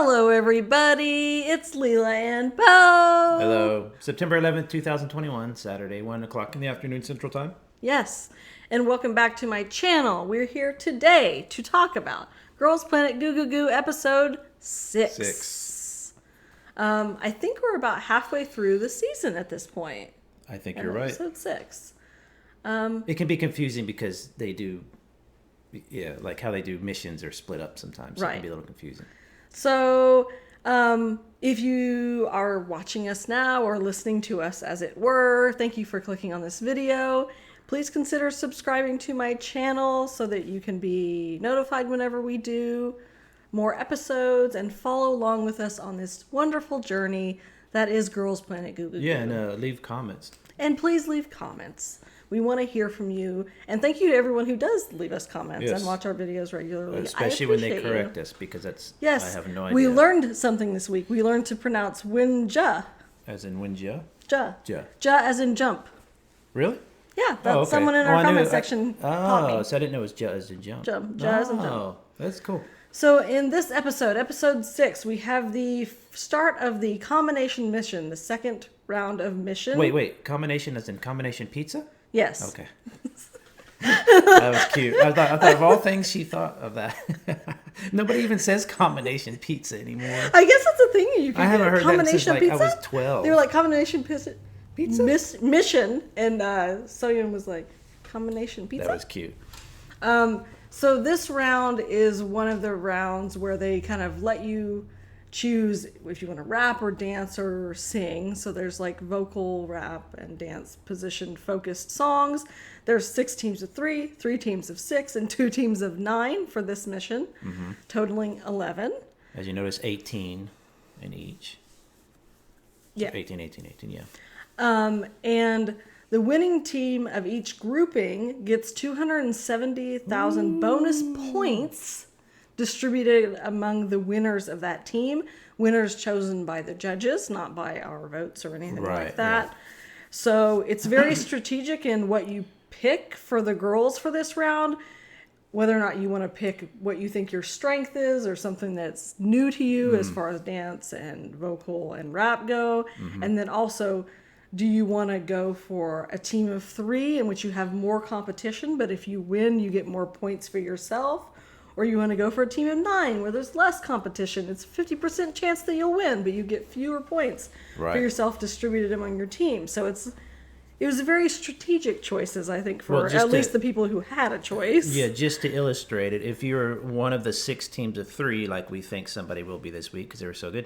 Hello, everybody. It's Leala and Beau. Hello. September 11th, 2021, Saturday, 1 o'clock in the afternoon Central Time. Yes, and welcome back to my channel. We're here today to talk about Girls Planet Goo Goo Goo episode 6. I think we're about halfway through the season at this point. I think you're right. Episode 6. It can be confusing because they do, like how they do missions are split up sometimes. So Right. It can be a little confusing. So, if you are watching us now or listening to us as it were, thank you for clicking on this video. Please consider subscribing to my channel so that you can be notified whenever we do more episodes and follow along with us on this wonderful journey that is Girls Planet Goo Goo Goo. Yeah, and leave comments. And please leave comments. We want to hear from you. And thank you to everyone who does leave us comments Yes. and watch our videos regularly. Especially when they correct us, because that's, Yes. I have no idea. We learned something this week. We learned to pronounce Winja. As in Winja? Ja. Ja. Ja as in jump. Really? Yeah, that's Oh, okay. someone in Oh, our I knew comment it. section taught me. Oh, so I didn't know it was Ja as in jump. Jump. Ja as in jump. Oh, that's cool. So in this episode, episode 6, we have the start of the combination mission, the second round of mission. Wait. Combination as in combination pizza? Yes. Okay. That was cute. I thought of all things she thought of that. Nobody even says combination pizza anymore. I guess that's a thing you can I haven't get. heard that Combination since like pizza? I was 12. They were like combination pizza. Mission, and Soyeon was like combination pizza. That was cute. So this round is one of the rounds where they kind of let you choose if you want to rap or dance or sing. So there's like vocal, rap, and dance position focused songs. There's 6 teams of 3, 3 teams of 6, and 2 teams of 9 for this mission, totaling 11. As you notice, 18 in each. Yeah. 18, yeah. And the winning team of each grouping gets 270,000 bonus points distributed among the winners of that team. Winners chosen by the judges, not by our votes or anything like that. Right. So it's very strategic in what you pick for the girls for this round. Whether or not you want to pick what you think your strength is or something that's new to you as far as dance and vocal and rap go. And then also, do you want to go for a team of 3 in which you have more competition, but if you win, you get more points for yourself? Or you want to go for a team of 9 where there's less competition. It's a 50% chance that you'll win, but you get fewer points for yourself distributed among your team. So it was very strategic choices, I think, for at least the people who had a choice. Yeah, just to illustrate it, if you're one of the 6 teams of 3, like we think somebody will be this week because they were so good,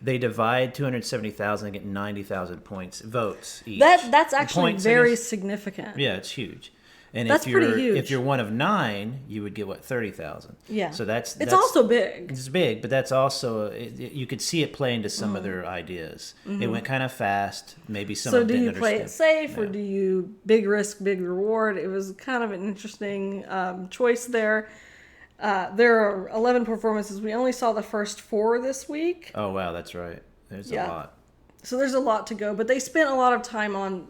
they divide 270,000 and get 90,000 votes each. That's actually points very significant. Yeah, it's huge. And That's pretty huge. If you're one of 9, you would get 30,000. Yeah. So that's also big. It's big, but that's also you could see it play into some other ideas. It went kind of fast. Maybe some. So do you play it safe or do you big risk, big reward? It was kind of an interesting choice there. There are 11 performances. We only saw the first 4 this week. Oh wow, that's right. There's a lot. So there's a lot to go, but they spent a lot of time on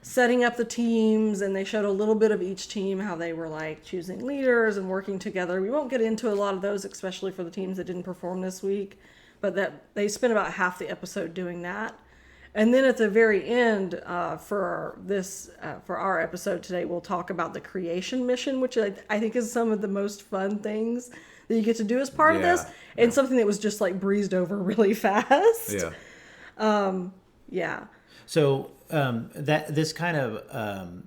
setting up the teams, and they showed a little bit of each team, how they were like choosing leaders and working together. We won't get into a lot of those, especially for the teams that didn't perform this week, but that they spent about half the episode doing that. And then at the very end, for our episode today, we'll talk about the creation mission, which I think is some of the most fun things that you get to do as part of this, and something that was just like breezed over really fast. Yeah. So that this kind of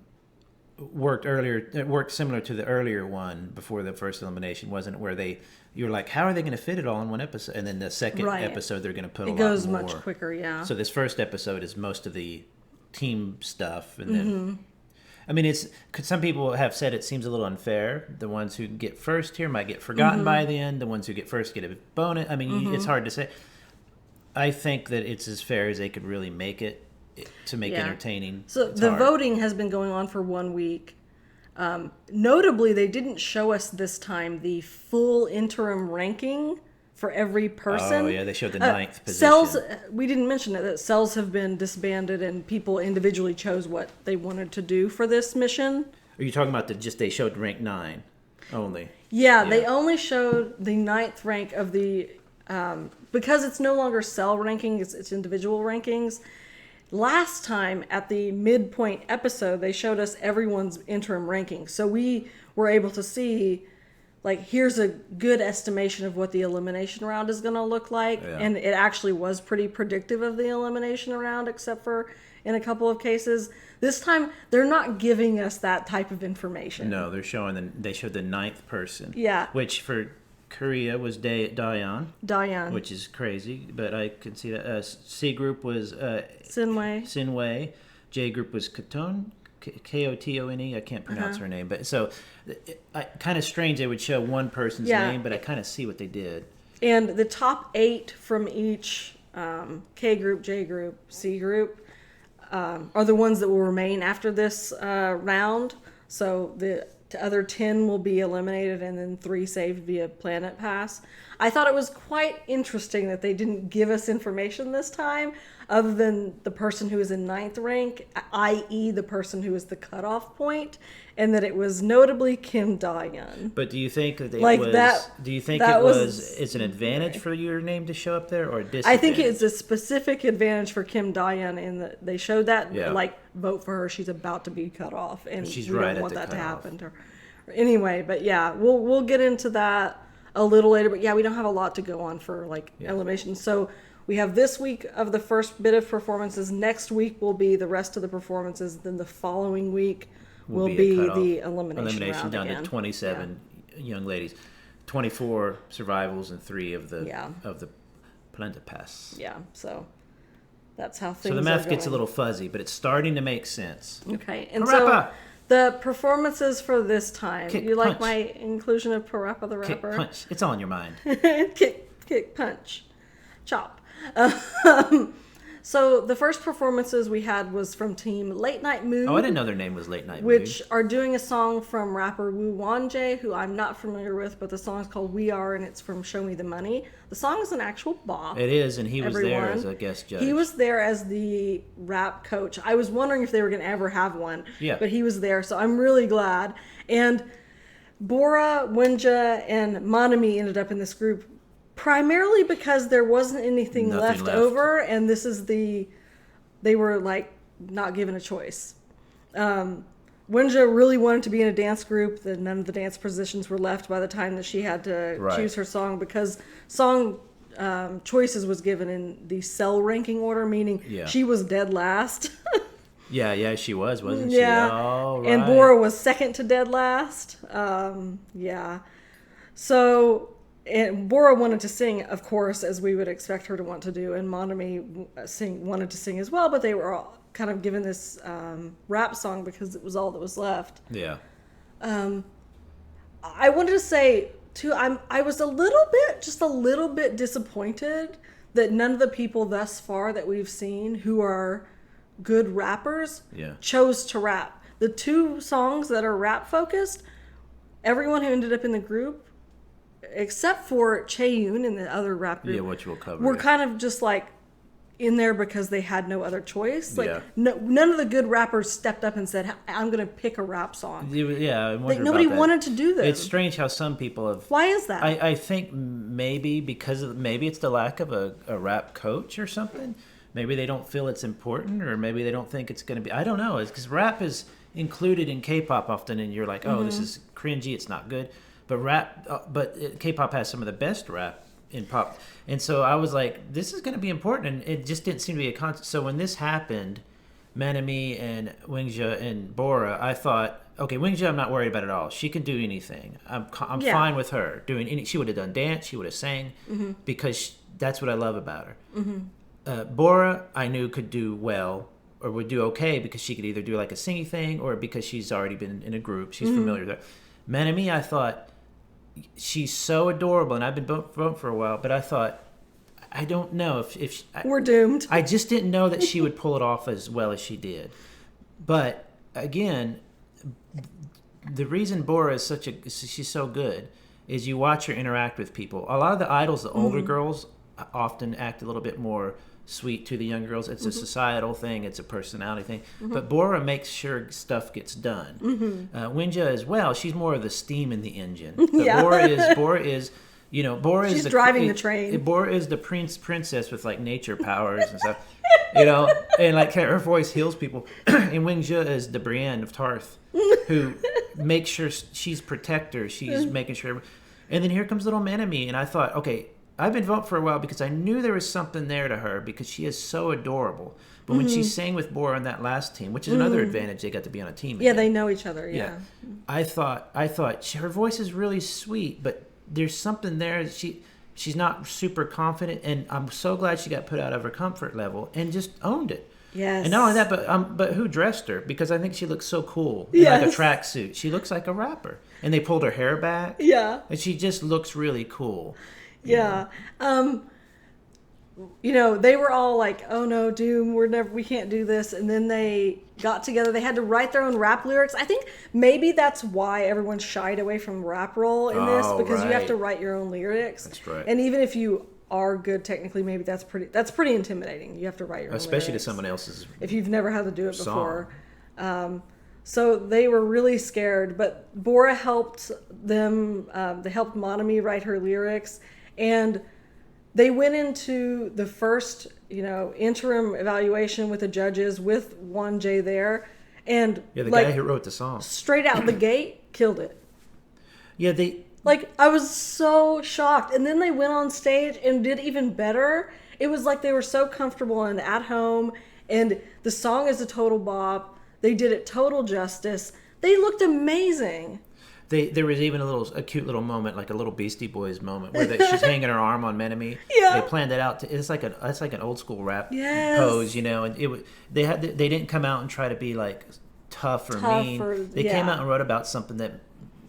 worked earlier. It worked similar to the earlier one before the first elimination, wasn't it? Where you're like, how are they going to fit it all in one episode? And then the second episode, they're going to put a lot more. It goes much quicker, yeah. So this first episode is most of the team stuff, and then I mean, some people have said it seems a little unfair. The ones who get first here might get forgotten by the end. The ones who get first get a bonus. I mean, it's hard to say. I think that it's as fair as they could really make it to make entertaining. So the voting has been going on for 1 week. Notably, they didn't show us this time the full interim ranking for every person. Oh, yeah, they showed the 9th position. We didn't mention it, that cells have been disbanded and people individually chose what they wanted to do for this mission. Are you talking about they showed rank 9? only. Yeah, they only showed the 9th rank of the because it's no longer cell ranking, it's individual rankings. Last time at the midpoint episode, they showed us everyone's interim ranking. So we were able to see, like, here's a good estimation of what the elimination round is going to look like. Yeah. And it actually was pretty predictive of the elimination round, except for in a couple of cases. This time, they're not giving us that type of information. No, they showed the 9th person. Yeah. Which for Korea was Dayan, which is crazy, but I can see that. C group was Sinwei. J group was Katone, Kotone. I can't pronounce her name, but so kind of strange they would show one person's name, but I kind of see what they did. And the top 8 from each K group, J group, C group are the ones that will remain after this round. So the other 10 will be eliminated and then 3 saved via Planet Pass. I thought it was quite interesting that they didn't give us information this time other than the person who is in 9th rank, i.e. the person who is the cutoff point, and that it was notably Kim Da-yeon. But do you think that it's an advantage for your name to show up there or a disadvantage? I think it's a specific advantage for Kim Da-yeon in that they showed that, like, vote for her, she's about to be cut off, and she's we right don't want that to cutoff. happen to her. Anyway, but yeah, we'll get into that a little later, but yeah, we don't have a lot to go on for, like, elimination. So we have this week of the first bit of performances. Next week will be the rest of the performances. Then the following week will be the elimination round down again. to 27 young ladies, 24 survivals, and 3 of the Planet Pass. Yeah, so that's how things. So the math gets a little fuzzy, but it's starting to make sense. Okay, and Parappa! so the performances for this time. Kick, you like punch. my inclusion of Parappa the Kick, rapper? punch. It's all in your mind. kick, punch, chop. So the first performances we had was from Team Late Night Mood. Oh, I didn't know their name was Late Night Mood. Which are doing a song from rapper Woo Wonjae, who I'm not familiar with, but the song is called We Are, and it's from Show Me the Money. The song is an actual bop. It is, and he was there as a guest judge. He was there as the rap coach. I was wondering if they were going to ever have one, but he was there, so I'm really glad. And Bora, Wenja, and Monami ended up in this group primarily because there wasn't anything left over, and this is they were, like, not given a choice. Wenja really wanted to be in a dance group. That none of the dance positions were left by the time that she had to choose her song, because song choices was given in the cell ranking order, meaning she was dead last. Yeah, she wasn't she? Yeah, right. And Bora was second to dead last. So. And Bora wanted to sing, of course, as we would expect her to want to do, and Monami wanted to sing as well, but they were all kind of given this rap song because it was all that was left. Yeah. I wanted to say, too, I was just a little bit disappointed that none of the people thus far that we've seen who are good rappers chose to rap. The 2 songs that are rap focused, everyone who ended up in the group, except for Chaeyoon and the other rap group, which we'll cover, were kind of just, like, in there because they had no other choice. Like, none of the good rappers stepped up and said, I'm going to pick a rap song. Nobody wanted to do this. It's strange how some people have. Why is that? I think maybe maybe it's the lack of a rap coach or something. Maybe they don't feel it's important, or maybe they don't think it's going to be. I don't know. It's because rap is included in K-pop often, and you're like, this is cringy. It's not good. But K-pop has some of the best rap in pop, and so I was like, this is going to be important, and it just didn't seem to be a constant. So when this happened, Manami and Wingja and Bora, I thought, okay, Wingja, I'm not worried about at all. She can do anything. I'm fine with her doing any. She would have done dance. She would have sang, because that's what I love about her. Bora, I knew could do well, or would do okay, because she could either do like a singing thing, or because she's already been in a group. She's familiar with that. Manami, I thought, she's so adorable, and I've been voting for a while, but I thought, I don't know if we're doomed. I just didn't know that she would pull it off as well as she did. But again, the reason Bora is she's so good is you watch her interact with people. A lot of the idols, the older girls, often act a little bit more sweet to the young girls. It's a societal thing. It's a personality thing. But Bora makes sure stuff gets done. Winja as well. She's more of the steam in the engine. But Bora is. Bora is driving the train. Bora is the princess with like nature powers and stuff. And like her voice heals people. And Winja is the Brienne of Tarth, who makes sure she's protector. She's making sure. And then here comes little Menemy, and I thought, okay, I've been voting for a while because I knew there was something there to her because she is so adorable. But when she sang with Bora on that last team, which is another advantage, they got to be on a team. Yeah, again. they know each other. Yeah. I thought her voice is really sweet, but there's something there. She's not super confident, and I'm so glad she got put out of her comfort level and just owned it. Yes. And not only that, but who dressed her? Because I think she looks so cool in like a tracksuit. She looks like a rapper, and they pulled her hair back. Yeah. And she just looks really cool. Yeah. They were all like, "Oh no, Doom, we can't do this." And then they got together. They had to write their own rap lyrics. I think maybe that's why everyone shied away from rap roll in this, because you have to write your own lyrics. That's right. And even if you are good technically, maybe that's pretty intimidating. You have to write your own especially lyrics, to someone else's if you've never had to do it song. before. So they were really scared, but Bora helped them. They helped Monami write her lyrics, and they went into the first, interim evaluation with the judges with 1J there, and the guy who wrote the song straight out the gate killed it. Yeah, I was so shocked, and then they went on stage and did even better. It was like they were so comfortable and at home, and the song is a total bop. They did it total justice. They looked amazing. There was even a cute little moment, like a little Beastie Boys moment, where she's hanging her arm on Menemy. Yeah. They planned it out. It's like an old school rap pose, And they didn't come out and try to be like tough or mean. They came out and wrote about something that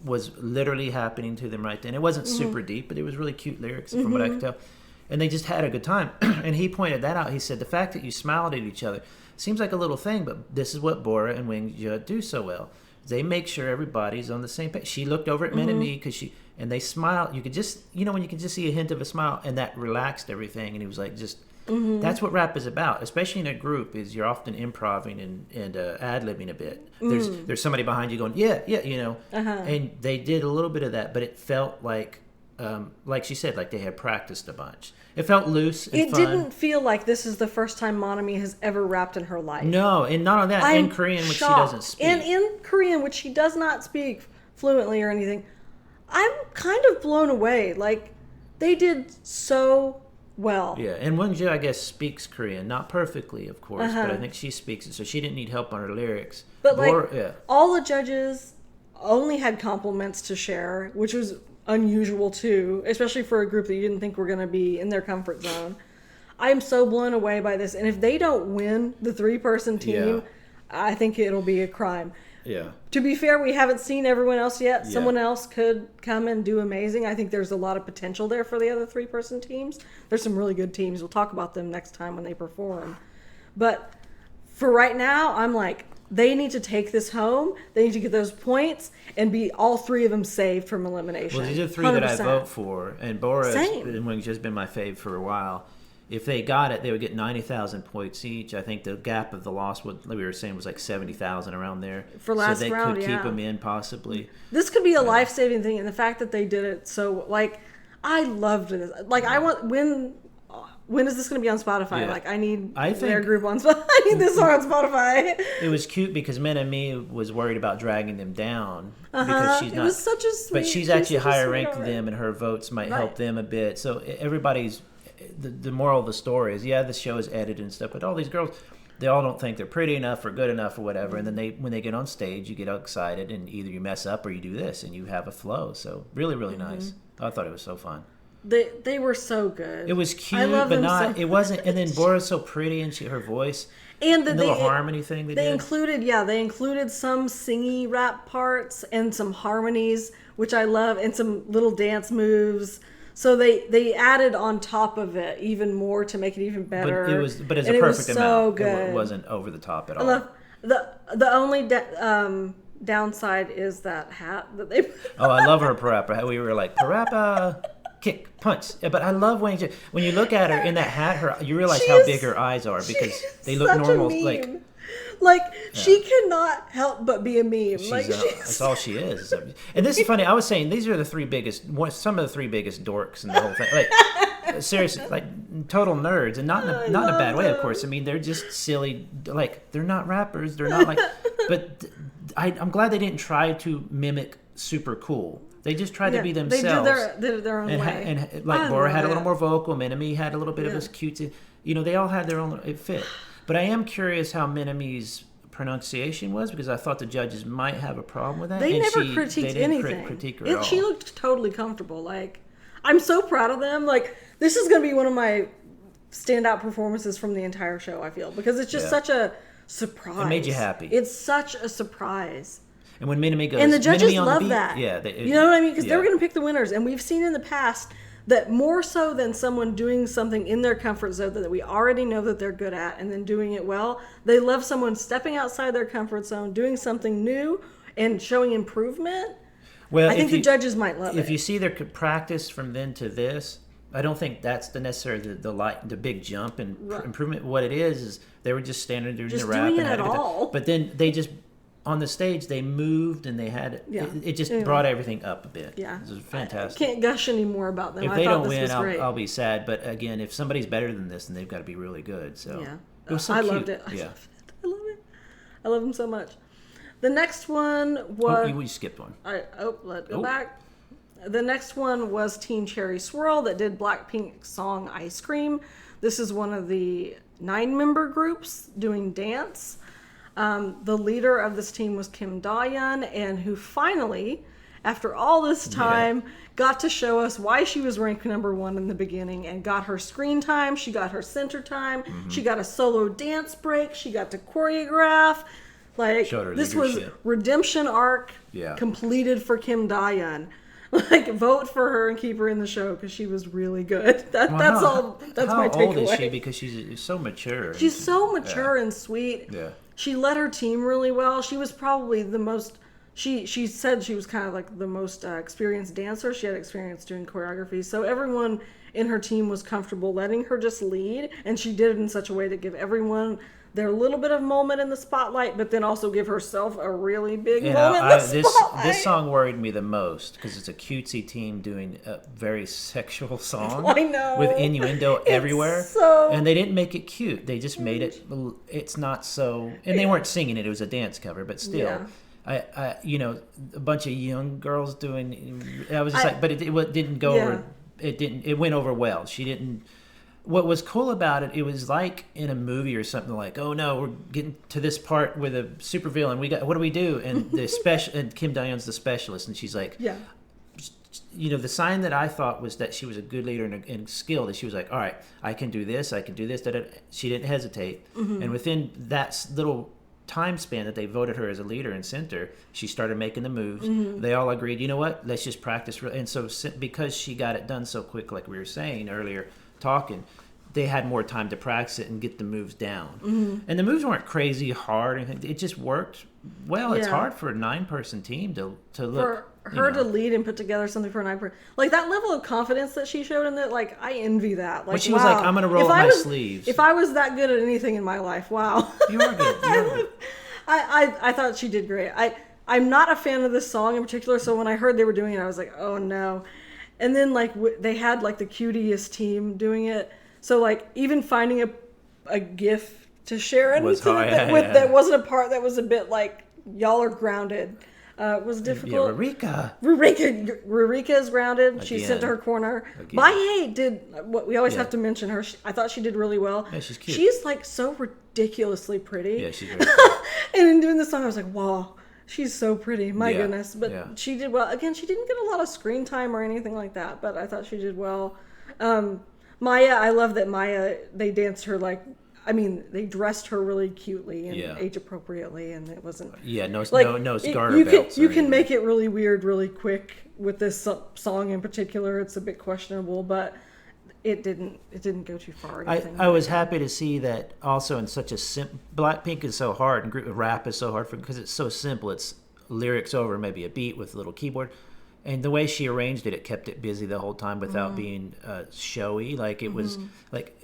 was literally happening to them right then. It wasn't super deep, but it was really cute lyrics from what I could tell. And they just had a good time. And he pointed that out. He said, the fact that you smiled at each other seems like a little thing, but this is what Bora and Winja do so well. They make sure everybody's on the same page. She looked over at Menemy and they smiled. You could just, when you could just see a hint of a smile, and that relaxed everything. And he was like, that's what rap is about, especially in a group, is you're often improvising and ad-libbing a bit. There's somebody behind you going, yeah, and they did a little bit of that, but it felt like she said, like they had practiced a bunch. It felt loose and fun. It didn't feel like this is the first time Monami has ever rapped in her life. No, and not only that, in Korean, which she doesn't speak. And in Korean, which she does not speak fluently or anything, I'm kind of blown away. Like, they did so well. Yeah, and Wonju, I guess, speaks Korean. Not perfectly, of course, but I think she speaks it, so she didn't need help on her lyrics. But, all the judges only had compliments to share, which was unusual too, especially for a group that you didn't think were going to be in their comfort zone. I'm so blown away by this, and if they don't win the 3-person team, I think it'll be a crime. Yeah. To be fair, we haven't seen everyone else yet. Someone else could come and do amazing. I think there's a lot of potential there for the other 3-person teams. There's some really good teams. We'll talk about them next time when they perform. But for right now, I'm like, they need to take this home. They need to get those points and be all 3 of them saved from elimination. Well, these are 3 that I vote for, and Bora has been my fave for a while. If they got it, they would get 90,000 points each. I think the gap of the loss, what we were saying, was like 70,000 around there. For last round, so they could keep them in, possibly. This could be a life-saving thing, and the fact that they did it so, I loved it. I want, when is this going to be on Spotify? Yeah. I need their group on Spotify. I need this song on Spotify. It was cute because Menemy was worried about dragging them down because she's not. It was such a sweet. But she's actually higher ranked than them, and her votes might help them a bit. So everybody's. The moral of the story is, the show is edited and stuff, but all these girls, they all don't think they're pretty enough or good enough or whatever. And then when they get on stage, you get excited, and either you mess up or you do this, and you have a flow. So really, really nice. I thought it was so fun. They were so good. It was cute, but not. It wasn't. And then Bora's so pretty, and her voice. And the little harmony thing they did. included some singy rap parts and some harmonies, which I love, and some little dance moves. So they added on top of it even more to make it even better. But it's a perfect amount. So good. It wasn't over the top at all. The only downside is that hat that they. Oh, I love her parappa. We were like, parappa, kick, punch. But I love when you look at her in that hat, you realize She how is- big her eyes are because she's they look such a normal. meme. Like she cannot help but be a meme. That's all she is. And this is funny. I was saying these are some of the three biggest dorks in the whole thing. Like seriously, like total nerds, and not in a bad way, of course. I mean, they're just silly. Like they're not rappers. They're not like. But I'm glad they didn't try to mimic super cool. They just tried to be themselves. They did their own way. And like Bora had a little more vocal. Minami had a little bit of this cutesy. They all had their own. It fit. But I am curious how Minami's pronunciation was because I thought the judges might have a problem with that. They never critiqued anything. Critique her at all. She looked totally comfortable. Like, I'm so proud of them. Like, this is going to be one of my standout performances from the entire show, I feel, because it's just such a surprise. It made you happy. It's such a surprise. And when Minami goes, and the judges Minami on love the beat, that. Yeah, you know what I mean? Because they're going to pick the winners, and we've seen in the past that more so than someone doing something in their comfort zone that we already know that they're good at and then doing it well, they love someone stepping outside their comfort zone, doing something new, and showing improvement. Well, I think the judges might love it. If you see their practice from then to this, I don't think that's the big jump and improvement. What it is they were just standing there doing the rap. Doing it at all. But then they just, on the stage, they moved and they had it just brought everything up a bit. Yeah, it was fantastic. I can't gush anymore about them. If I they thought don't this win, was I'll be sad. But again, if somebody's better than this, then they've got to be really good. So it was so I cute. loved it. Yeah. I love it. I love them so much. The next one was we skipped one. Let's go back. The next one was Team Cherry Swirl that did Blackpink's song Ice Cream. This is one of the 9-member groups doing dance. The leader of this team was Kim Da-yeon, and who finally, after all this time, got to show us why she was ranked number 1 in the beginning and got her screen time. She got her center time. Mm-hmm. She got a solo dance break. She got to choreograph. Like, this was redemption arc completed for Kim Da-yeon. Like, vote for her and keep her in the show because she was really good. That's my takeaway. How old is she? Because she's so mature. She's so mature and sweet. Yeah. She led her team really well. She was probably the most... She said she was kind of like the most experienced dancer. She had experience doing choreography. So everyone in her team was comfortable letting her just lead. And she did it in such a way to give everyone their little bit of moment in the spotlight, but then also give herself a really big moment in the spotlight. This song worried me the most because it's a cutesy team doing a very sexual song. I know. With innuendo everywhere. And they didn't make it cute. They just made it, it's not so, and they weren't singing it. It was a dance cover, but still. Yeah. A bunch of young girls doing, I was just but it didn't go over, it went over well. She didn't, what was cool about it, it was like in a movie or something like, oh no, we're getting to this part with a supervillain. What do we do? And and Kim Da-yeon's the specialist, and she's like, the sign that I thought was that she was a good leader and skilled. That she was like, all right, I can do this. She didn't hesitate, and within that little time span that they voted her as a leader and center, she started making the moves. They all agreed, you know what? Let's just practice. And so because she got it done so quick, like we were saying earlier, talking, they had more time to practice it and get the moves down. And the moves weren't crazy hard. It just worked well. It's hard for a 9-person team to look. For her to lead and put together something for a 9-person. Like, that level of confidence that she showed in that, like, I envy that. Like, when she was like, I'm going to roll up my sleeves. If I was that good at anything in my life, wow. You are good. I thought she did great. I'm not a fan of this song in particular, so when I heard they were doing it, I was like, oh no. And then, like, they had, like, the cutiest team doing it. So, like, even finding a GIF to share it that wasn't a part that was a bit, like, y'all are grounded. Was difficult. Yeah, Rurika is grounded. Again. She's sent to her corner. Baye did what we always have to mention her. I thought she did really well. Yeah, she's cute. She's like so ridiculously pretty. Yeah, she's very pretty. And in doing this song, I was like, wow, she's so pretty. My goodness. But she did well. Again, she didn't get a lot of screen time or anything like that, but I thought she did well. Maya, I love that Maya, they danced her like, they dressed her really cutely and age appropriately, and it wasn't. Yeah, no garter belts. You can make it really weird, really quick with this song in particular. It's a bit questionable, but it didn't go too far. I was happy to see that also in such a Blackpink is so hard and rap is so hard because it's so simple. It's lyrics over maybe a beat with a little keyboard. And the way she arranged it, it kept it busy the whole time without being showy. Like it was like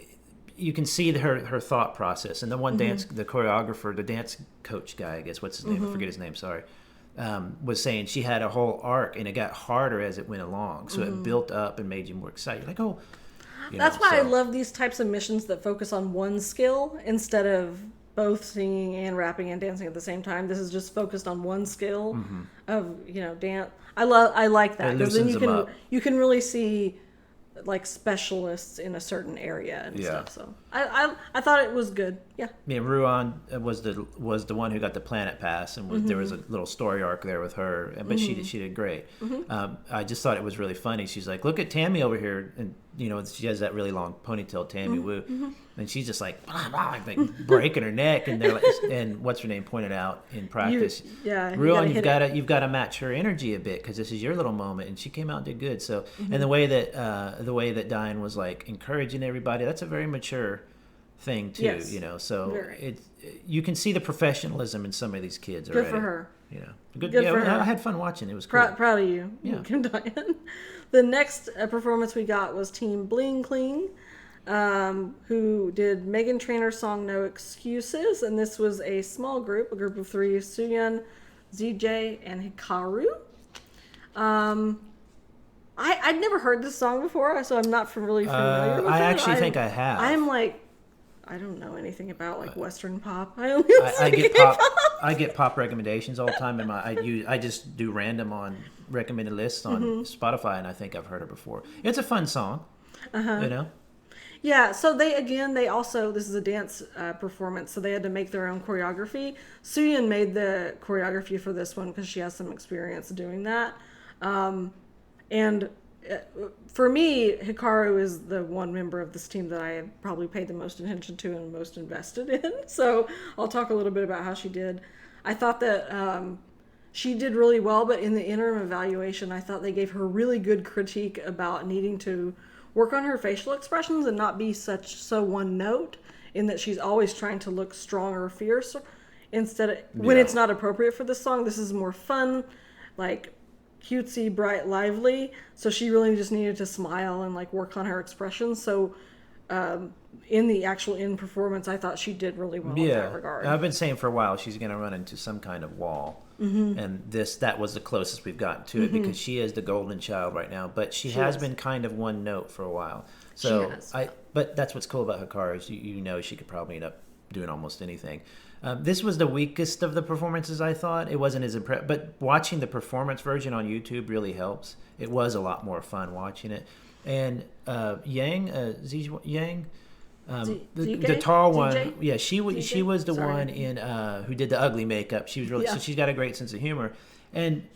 you can see her thought process. And the one dance, the choreographer, the dance coach guy, I guess, what's his name? I forget his name. Sorry. Was saying she had a whole arc and it got harder as it went along. So it built up and made you more excited. You're like, oh. That's why I love these types of missions that focus on one skill instead of both singing and rapping and dancing at the same time. This is just focused on one skill of, dance. I like that because then you can really see like specialists in a certain area and stuff. So I thought it was good. Yeah. Yeah, Ruan was the one who got the planet pass, and there was a little story arc there with her, but she did great. I just thought it was really funny. She's like, look at Tammy over here, and she has that really long ponytail, Tammy Woo, and she's just like, blah, blah, like breaking her neck, and they're like, and what's her name pointed out in practice, Ruan, you've got to match her energy a bit because this is your little moment, and she came out and did good. So, and the way that Diane was like encouraging everybody, that's a very mature thing too, so you can see the professionalism in some of these kids already. Good for her. Good for her. I had fun watching. It was cool. Proud of you. Yeah. Diane. The next performance we got was Team Bling Cling, who did Meghan Trainor's song No Excuses, and this was a small group, a group of 3, Suyun, ZJ, and Hikaru. I'd never heard this song before, so I'm not really familiar with it. I actually think I have. I'm like, I don't know anything about like Western pop. I get pop recommendations all the time, and I just do random on recommended lists on Spotify, and I think I've heard her before. It's a fun song, Yeah, so they also, this is a dance performance, so they had to make their own choreography. Suyun made the choreography for this one because she has some experience doing that. And for me, Hikaru is the one member of this team that I have probably paid the most attention to and most invested in. So I'll talk a little bit about how she did. I thought that she did really well, but in the interim evaluation, I thought they gave her really good critique about needing to work on her facial expressions and not be so one note, in that she's always trying to look strong or fierce when it's not appropriate for this song. This is more fun, like cutesy, bright, lively. So she really just needed to smile and like work on her expressions. So in the actual performance, I thought she did really well in that regard. I've been saying for a while she's going to run into some kind of wall. And that was the closest we've gotten to it, because she is the golden child right now, but she has been kind of one note for a while. So but that's what's cool about Hikaru is she could probably end up doing almost anything. This was the weakest of the performances, I thought. It wasn't as impressive, but watching the performance version on YouTube really helps. It was a lot more fun watching it. And Yang, the tall one, she was the one in who did the ugly makeup. She was really so she's got a great sense of humor, and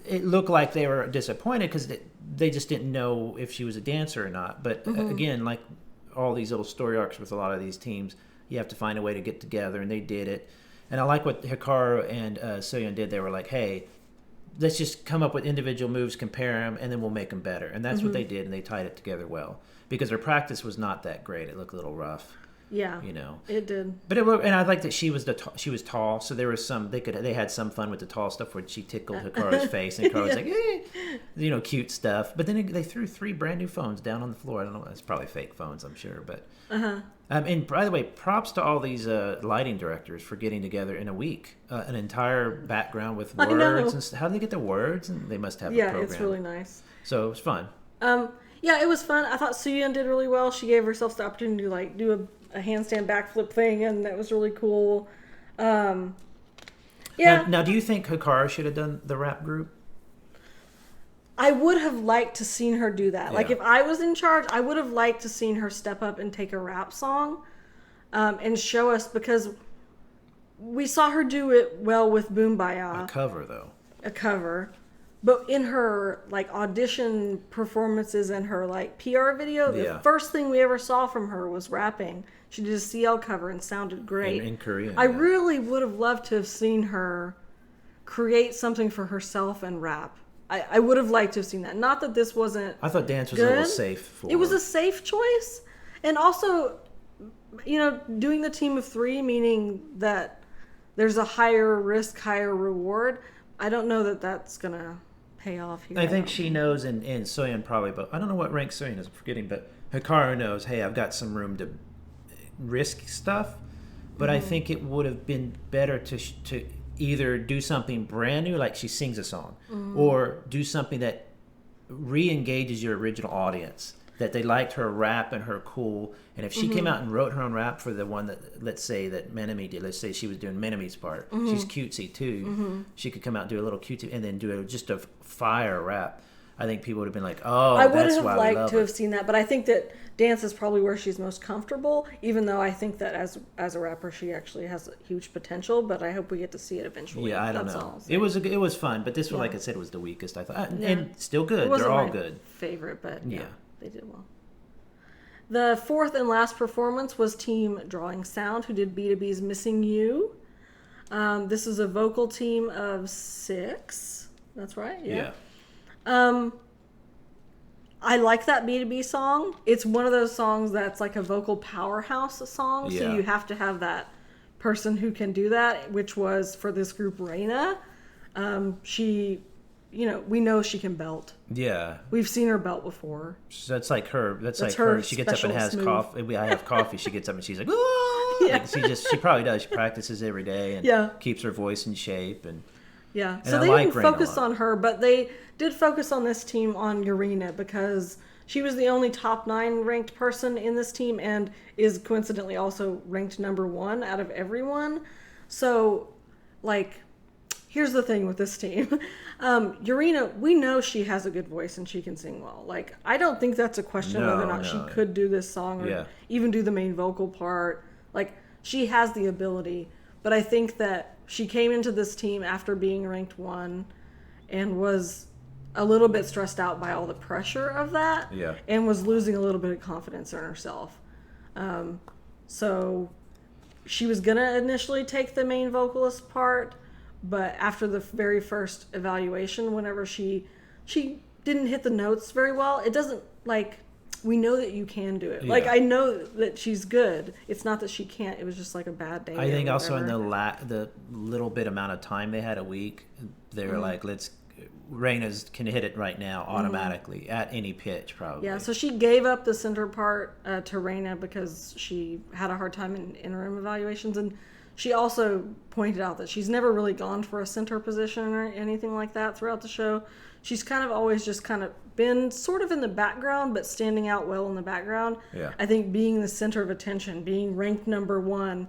it looked like they were disappointed because they just didn't know if she was a dancer or not. But again, like all these little story arcs with a lot of these teams, you have to find a way to get together, and they did it. And I like what Hikaru and Suyun did. They were like, hey, let's just come up with individual moves, compare them, and then we'll make them better. And that's what they did, and they tied it together well. Because their practice was not that great. It looked a little rough. Yeah, it did. But and I like that she was tall, so there was some they had some fun with the tall stuff where she tickled Hikaru's face, and Hikaru was like, cute stuff. But then they threw 3 brand new phones down on the floor. I don't know, it's probably fake phones, I'm sure. But and by the way, props to all these lighting directors for getting together in a week, an entire background with words and how do they get the words? And they must have a program. It's really nice. So it was fun. Yeah, it was fun. I thought Suyun did really well. She gave herself the opportunity to like do a handstand backflip thing, and that was really cool. Now, do you think Hikaru should have done the rap group? I would have liked to seen her do that. Yeah. Like if I was in charge, I would have liked to seen her step up and take a rap song, and show us, because we saw her do it well with Boombaya. A cover though. A cover. But in her like audition performances and her like PR video, the first thing we ever saw from her was rapping. She did a CL cover and sounded great. In Korean. I really would have loved to have seen her create something for herself and rap. I would have liked to have seen that. Not that this wasn't I thought dance was good. A little safe for It was a safe choice. And also, doing the team of 3, meaning that there's a higher risk, higher reward. I don't know that that's going to pay off here. I think she knows, and Soyeon probably, but I don't know what rank Soyeon is, I'm forgetting, but Hikaru knows, hey, I've got some room to risk stuff, but I think it would have been better to either do something brand new, like she sings a song, or do something that re-engages your original audience, that they liked her rap and her cool. And if she came out and wrote her own rap for the one that, let's say that Menemi did, let's say she was doing Menemi's part, she's cutesy too, she could come out and do a little cutesy and then do just a fire rap. I think people would have been like, oh, I would that's have why we liked love to her. have seen that, but I think that dance is probably where she's most comfortable, even though I think that as a rapper she actually has huge potential, but I hope we get to see it eventually. Yeah, I don't That's know. all. It was fun, but this one, like I said, was the weakest, I thought. And still It good. wasn't They're all my good. favorite, but Yeah. they did well. The fourth and last performance was Team Drawing Sound, who did B2B's Missing You. This is a vocal team of 6. That's right, yeah. I like that B2B song. It's one of those songs that's like a vocal powerhouse song, so Yeah. you have to have that person who can do that, which was for this group Reina. She, we know she can belt. Yeah. We've seen her belt before. So that's like her. That's like her her. She gets up and special has smooth. coffee. I have coffee. She gets up and she's like, "Ooh!" Yeah. Like, she probably does. She practices every day and Yeah. keeps her voice in shape. And Yeah, And so I they like didn't Reina a focus lot. on her, but they did focus on this team on Urena because she was the only top 9 ranked person in this team and is coincidentally also ranked number 1 out of everyone. So, here's the thing with this team. Urena, we know she has a good voice and she can sing well. I don't think that's a question whether or not she could do this song or even do the main vocal part. She has the ability, but I think that she came into this team after being ranked 1 and was a little bit stressed out by all the pressure of that and was losing a little bit of confidence in herself. So she was going to initially take the main vocalist part, but after the very first evaluation, whenever she didn't hit the notes very well, it doesn't, we know that you can do it. Yeah. I know that she's good. It's not that she can't. It was just a bad day. I think or also in whatever. the little bit amount of time they had a week, they were like, Reina's can hit it right now automatically at any pitch probably. Yeah, so she gave up the center part to Reina because she had a hard time in interim evaluations, and she also pointed out that she's never really gone for a center position or anything like that throughout the show. She's kind of always just kind of been sort of in the background, but standing out well in the background. Yeah. I think being the center of attention, being ranked number 1,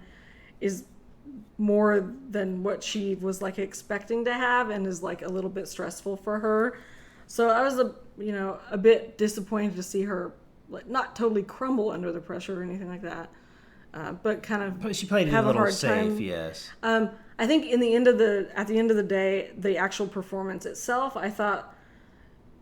is more than what she was expecting to have, and is a little bit stressful for her. So I was a bit disappointed to see her not totally crumble under the pressure or anything like that, but kind of But she played it have a little hard safe, time. yes. I think at the end of the day, the actual performance itself, I thought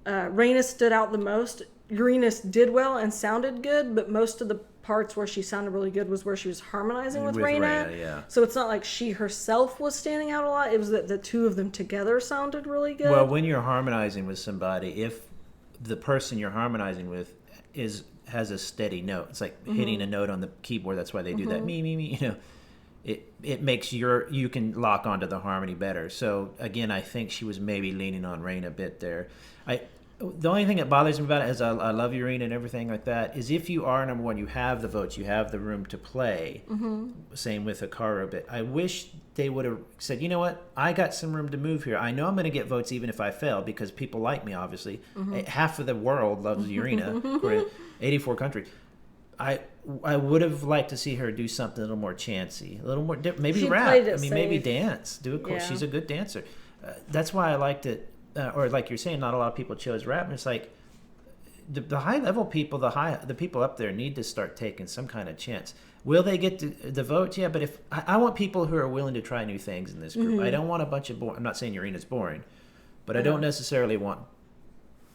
Reina stood out the most. Uranus did well and sounded good, but most of the parts where she sounded really good was where she was harmonizing with Reina. Yeah. So it's not like she herself was standing out a lot. It was that the two of them together sounded really good. Well, when you're harmonizing with somebody, if the person you're harmonizing with has a steady note, it's like hitting a note on the keyboard. That's why they do that. Me. It makes you can lock onto the harmony better. So again, I think she was maybe leaning on Reina a bit there. The only thing that bothers me about it is I love Urena and everything like that, is if you are number 1, you have the votes, you have the room to play. Same with Hikaru, but I wish they would have said, you know what, I got some room to move here. I know I'm going to get votes even if I fail because people like me, obviously. Half of the world loves Urena. We're in 84 countries. I would have liked to see her do something a little more chancy, a little more maybe She rap. played it Maybe safe. dance. Do it cool. Yeah. She's a good dancer. That's why I liked it. Or like you're saying, not a lot of people chose rap. And it's like the high level people, the people up there need to start taking some kind of chance. Will they get the votes? Yeah, but if I want people who are willing to try new things in this group. I don't want a bunch of I'm not saying Urena's boring, but I don't necessarily want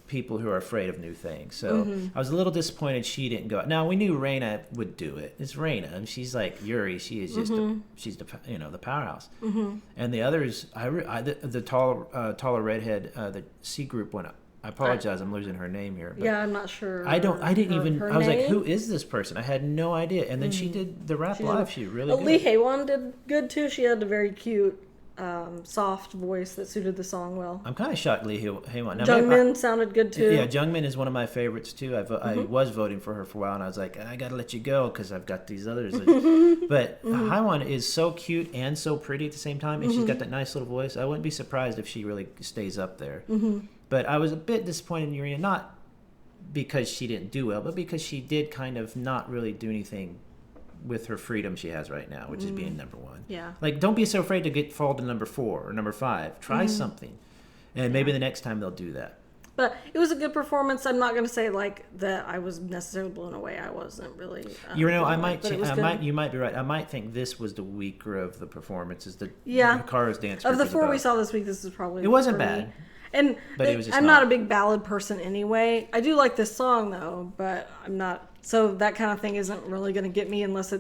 people who are afraid of new things. So I was a little disappointed she didn't go. Now we knew Reina would do it. It's Reina, and she's like Yuri. She is just she's the powerhouse. And the others, the taller redhead, the C group one. I apologize, I'm losing her name here. But yeah, I'm not sure. I didn't even. her I was like, name. who is this person? I had no idea. And then she did the rap live. She really Lee good. Haewon did good too. She had a very cute soft voice that suited the song well. I'm kind of shocked Lee Hae-won. Jungmin sounded good too. Yeah, Jungmin is one of my favorites too. I was voting for her for a while, and I was like, I gotta let you go because I've got these others. But Hae-won is so cute and so pretty at the same time, and she's got that nice little voice. I wouldn't be surprised if she really stays up there. But I was a bit disappointed in Urena, not because she didn't do well, but because she did kind of not really do anything with her freedom she has right now, which is being number one. Yeah. Like, don't be so afraid to fall to number 4 or number 5. Try something. And maybe the next time they'll do that. But it was a good performance. I'm not going to say like that I was necessarily blown away. I wasn't really. You might be right. I might think this was the weaker of the performances. Hikaru's dance of the 4 we about. saw this week, this is probably. It wasn't bad. And but it was just I'm not a big ballad person anyway. I do like this song though, but I'm not. So that kind of thing isn't really going to get me unless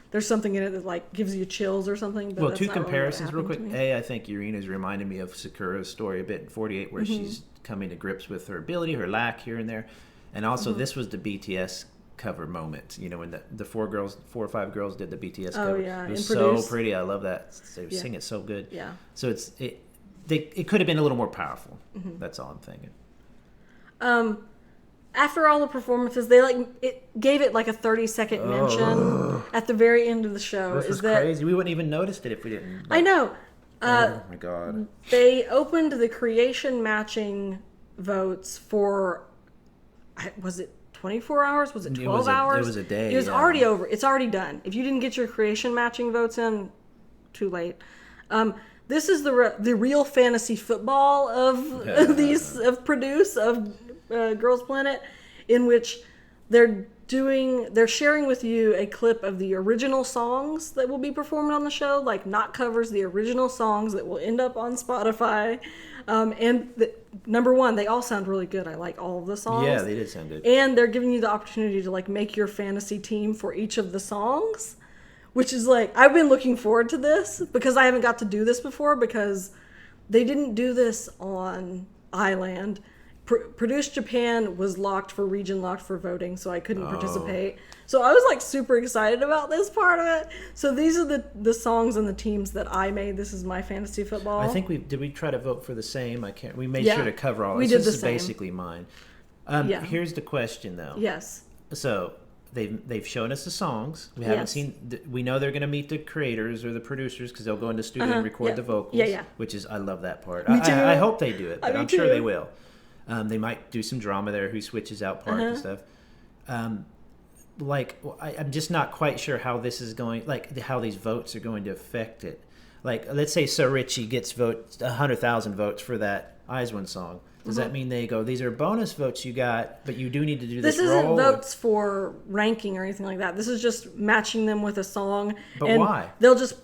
there's something in it that like gives you chills or something. But well, 2 comparisons real quick. I think Urena's reminded me of Sakura's story a bit in 48, where she's coming to grips with her ability, her lack here and there, and also this was the BTS cover moment. You know, when the 4 or 5 girls did the BTS cover. Oh yeah, it was so pretty. I love that. They sing it so good. Yeah. So it could have been a little more powerful. That's all I'm thinking. After all the performances, it gave it like a 30-second mention at the very end of the show. This was crazy. We wouldn't even noticed it if we didn't. I know. Oh my god. They opened the creation matching votes for, was it 24 hours? Was it 12 hours? It was a day. It was already over. It's already done. If you didn't get your creation matching votes in, too late. This is the real fantasy football of Girls Planet, in which they're sharing with you a clip of the original songs that will be performed on the show, like not covers, the original songs that will end up on Spotify. Number one, they all sound really good. I like all of the songs. Yeah, they did sound good. And they're giving you the opportunity to like make your fantasy team for each of the songs. Which is like, I've been looking forward to this because I haven't got to do this before because they didn't do this on iLand. Produce Japan was region locked for voting, so I couldn't participate. So I was like super excited about this part of it. So these are the songs and the teams that I made. This is my fantasy football. I think did we try to vote for the same? We made sure to cover all. We did this the same. Is basically mine. Here's the question though. Yes. So they've shown us the songs. We haven't seen. We know they're going to meet the creators or the producers because they'll go into studio and record the vocals. Yeah. Which is, I love that part. I hope they do it, but I'm sure they will. They might do some drama there. Who switches out parts and stuff. I'm just not quite sure how this is going. Like how these votes are going to affect it. Like let's say Sir Richie gets 100,000 votes for that Eyes One song. Does that mean they go, these are bonus votes you got, but you do need to do this isn't votes for ranking or anything like that. This is just matching them with a song. But why? They'll just...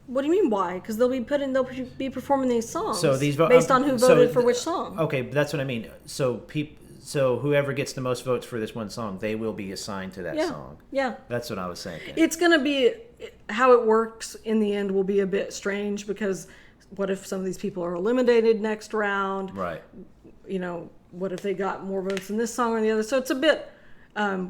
What do you mean why? Because they'll be performing these songs so these based on who voted for which song. Okay, but that's what I mean. So whoever gets the most votes for this one song, they will be assigned to that song. Yeah. That's what I was saying. It's going to be... How it works in the end will be a bit strange because... What if some of these people are eliminated next round? Right. You know, what if they got more votes in this song or the other? So it's a bit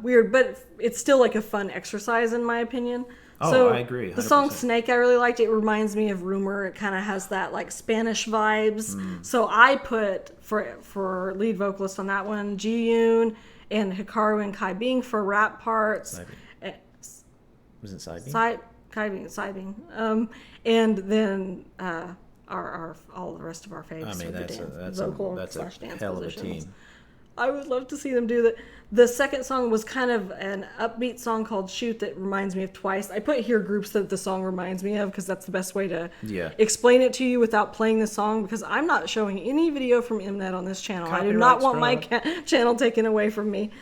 weird, but it's still like a fun exercise in my opinion. Oh, so I agree. 100%. The song Snake I really liked. It reminds me of Rumor. It kind of has that like Spanish vibes. So I put for lead vocalist on that one, Ji-yoon and Hikaru and Kai Bing for rap parts. Was it Saibing? Saibing. And then all the rest of our faves. I mean, that's a hell of a team. I would love to see them do that. The second song was kind of an upbeat song called Shoot that reminds me of Twice. I put here groups that the song reminds me of because that's the best way to explain it to you without playing the song because I'm not showing any video from Mnet on this channel. I do not want my channel taken away from me.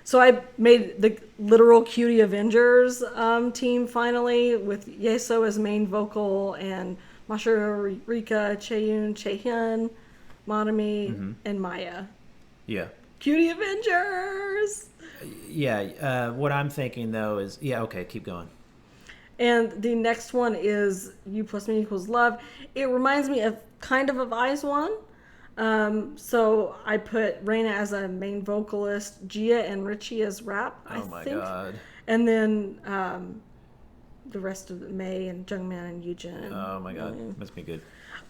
So I made the literal Cutie Avengers team finally with Yeso as main vocal and Masha Rika, Chaeyoon, Chaehyun, Monami, and Maya. Yeah. Cutie Avengers! Yeah, what I'm thinking though is, okay, keep going. And the next one is You Plus Me Equals Love. It reminds me of kind of Eyes One. So I put Reina as a main vocalist, Gia and Richie as rap, I think. God. And then the rest of May and Jungman and Yujin. Oh my God, must be good.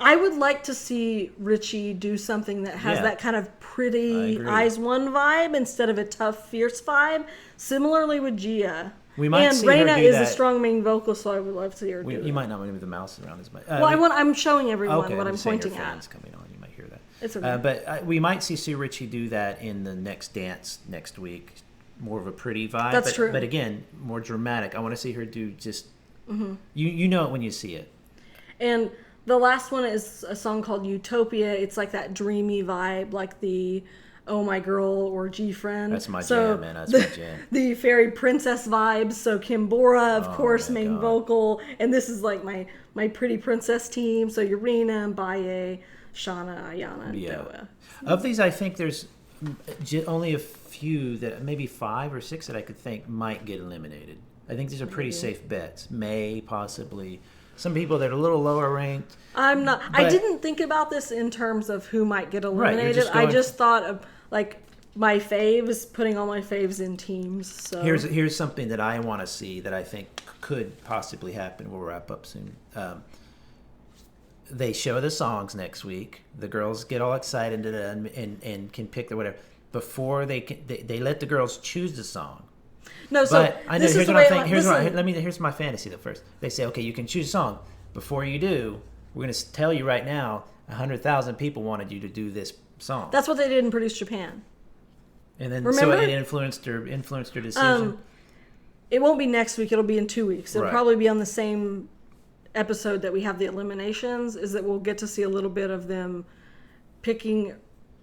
I would like to see Richie do something that has that kind of pretty Eyes One vibe instead of a tough, fierce vibe. Similarly with Gia. We might and see Reina her do is that. a strong main vocal, so I would love to see her do it. You might not move the mouse around as much. I'm showing everyone what I'm saying pointing her at. fans coming on, you might hear that. It's okay. But we might see Richie do that in the next dance next week. More of a pretty vibe. That's true. But again, more dramatic. I want to see her do just... You know it when you see it. And the last one is a song called Utopia. It's like that dreamy vibe, like the Oh My Girl or G-Friend. That's my jam, man. That's my jam. The fairy princess vibes. So Kimbora, of course, my main God. vocal. And this is like my pretty princess team. So Urena, Baye, Shauna, Ayana, and Doa. Of these, I think there's only a few that, maybe 5 or 6 that I could think might get eliminated. I think these are pretty safe bets. May, possibly. Some people that are a little lower ranked. I didn't think about this in terms of who might get eliminated. Right, I just thought of like my faves, putting all my faves in teams. So Here's something that I want to see that I think could possibly happen. We'll wrap up soon. They show the songs next week. The girls get all excited and can pick the whatever. Before they let the girls choose the song. No, so but I know this here's is what the I'm way. thinking. Here's my fantasy though. First, they say, okay, you can choose a song. Before you do, we're going to tell you right now, 100,000 people wanted you to do this song. That's what they did in Produce Japan. And then Remember? so it influenced her decision. It won't be next week. It'll be in 2 weeks. It'll Right. probably be on the same episode that we have the eliminations. Is that we'll get to see a little bit of them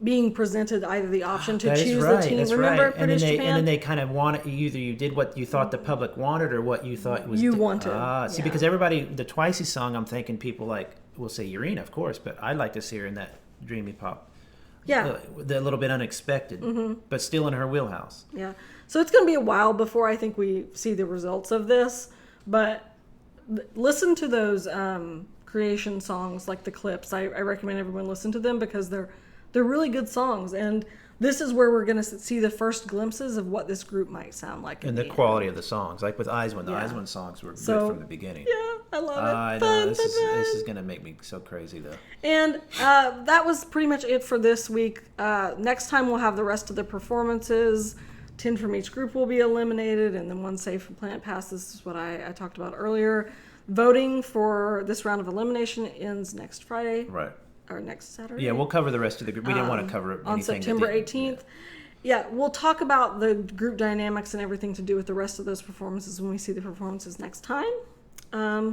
being presented either the option to choose the team. That's Remember right. Produce Japan? And then they kind of wanted either you did what you thought the public wanted or what you thought was wanted. See, because everybody, the Twicey song, I'm thinking people like will say Urena, of course, but I'd like to see her in that dreamy pop. Yeah. The little bit unexpected, but still in her wheelhouse. Yeah. So it's going to be a while before I think we see the results of this, but listen to those creation songs like the clips. I recommend everyone listen to them because they're really good songs, and this is where we're going to see the first glimpses of what this group might sound like. And the quality of the songs, like with Eyes One, the Eyes One songs were good from the beginning. Yeah, I love it. I know, this is going to make me so crazy though. And that was pretty much it for this week. Next time we'll have the rest of the performances. 10 from each group will be eliminated, and then 1 saved from Planet Pass. This is what I talked about earlier. Voting for this round of elimination ends next Friday. Right. Or next Saturday. Yeah, we'll cover the rest of the group. We didn't want to cover on anything September 18th. Yeah, we'll talk about the group dynamics and everything to do with the rest of those performances when we see the performances next time.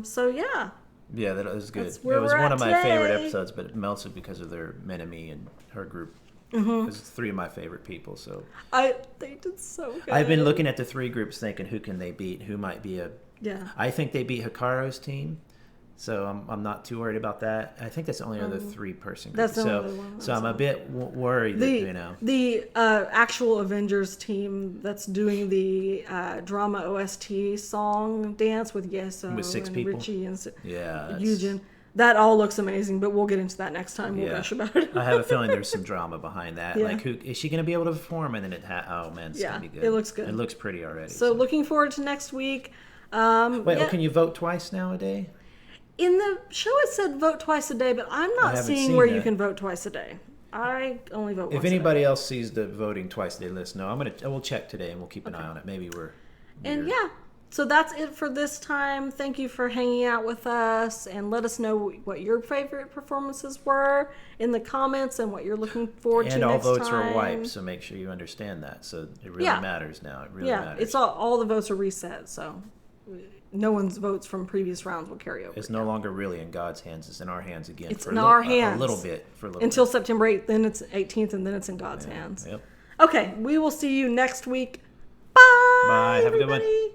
So yeah. Yeah, that was good. That's It where was we're one at of my favorite today. episodes, but mostly because of their Menemy and her group. It was 3 of my favorite people. So They did so good. I've been looking at the 3 groups, thinking who can they beat? Who might be a? Yeah. I think they beat Hikaru's team, so I'm not too worried about that. I think that's the only other 3-person group. That's the only other one. So I'm a bit worried that the actual Avengers team that's doing the drama OST song dance with Yeso With 6 and people? Richie and that's- Eugen. That all looks amazing, but we'll get into that next time. We'll gush about it. I have a feeling there's some drama behind that. Yeah. Like, who is she going to be able to perform? And then oh man, it's going to be good. it looks good. It looks pretty already. So looking forward to next week. Can you vote twice now a day? In the show it said vote twice a day, but I'm not haven't seeing seen where that. you can vote twice a day. I only vote once If anybody else sees the voting twice a day list, no, we'll check today and we'll keep an eye on it. Maybe we're And weird. yeah, so that's it for this time. Thank you for hanging out with us, and let us know what your favorite performances were in the comments and what you're looking forward to And all next votes time. are wiped, so make sure you understand that. So it really matters now. It really Yeah, matters. it's all the votes are reset, so no one's votes from previous rounds will carry over. It's no longer really in God's hands. It's in our hands again. It's for in a our little, hands. A little bit. For a little Until bit. September 8th, then it's 18th, and then it's in God's hands. Yep. Okay, we will see you next week. Bye. Bye. Have a good one. everybody.